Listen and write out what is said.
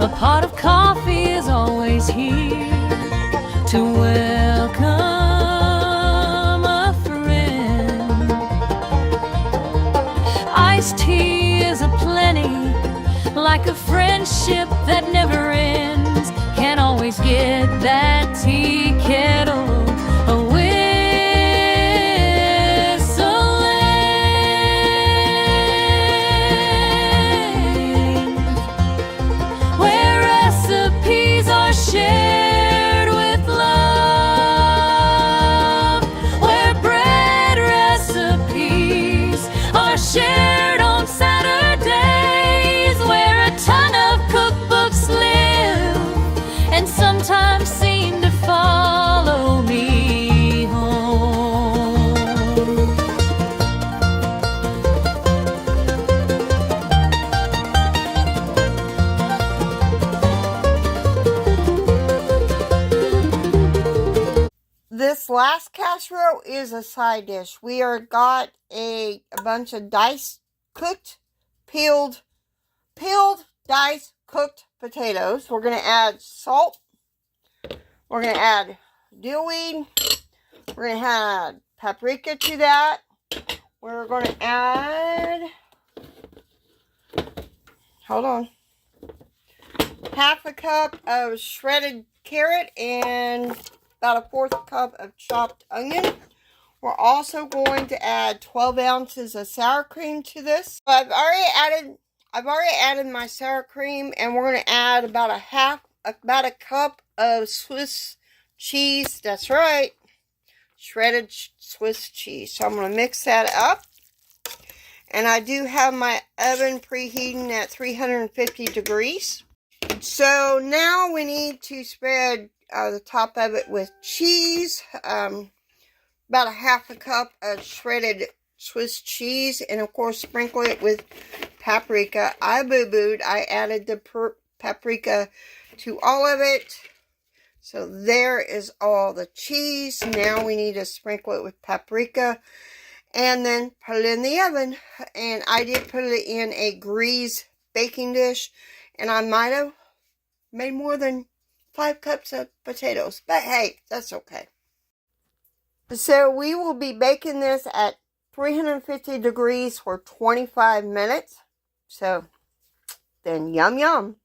A pot of coffee is always here to welcome a friend. Iced tea is aplenty, like a friendship that never ends. Can't always get that tea kettle a whistling, where recipes are shared with love, where bread recipes are shared on Saturdays, where a ton of cookbooks live and sometimes seem to follow me home. This last casserole is a side dish. We are got a bunch of diced, cooked, peeled, diced, cooked potatoes. We're going to add salt. We're going to add dill weed. We're going to add paprika to that. We're going to add, hold on, half a cup of shredded carrot and about a 1/4 cup of chopped onion. We're also going to add 12 ounces of sour cream to this. I've already added my sour cream, and we're going to add about a cup of Swiss cheese. That's right, shredded Swiss cheese. So I'm going to mix that up. And I do have my oven preheating at 350 degrees. So now we need to spread the top of it with cheese. About a half a cup of shredded Swiss cheese, and of course sprinkle it with paprika. I boo-booed. I added the paprika to all of it. So there is all the cheese. Now we need to sprinkle it with paprika and then put it in the oven. And I did put it in a grease baking dish, and I might have made more than 5 cups of potatoes, but hey, that's okay. So we will be baking this at 350 degrees for 25 minutes. So then yum yum.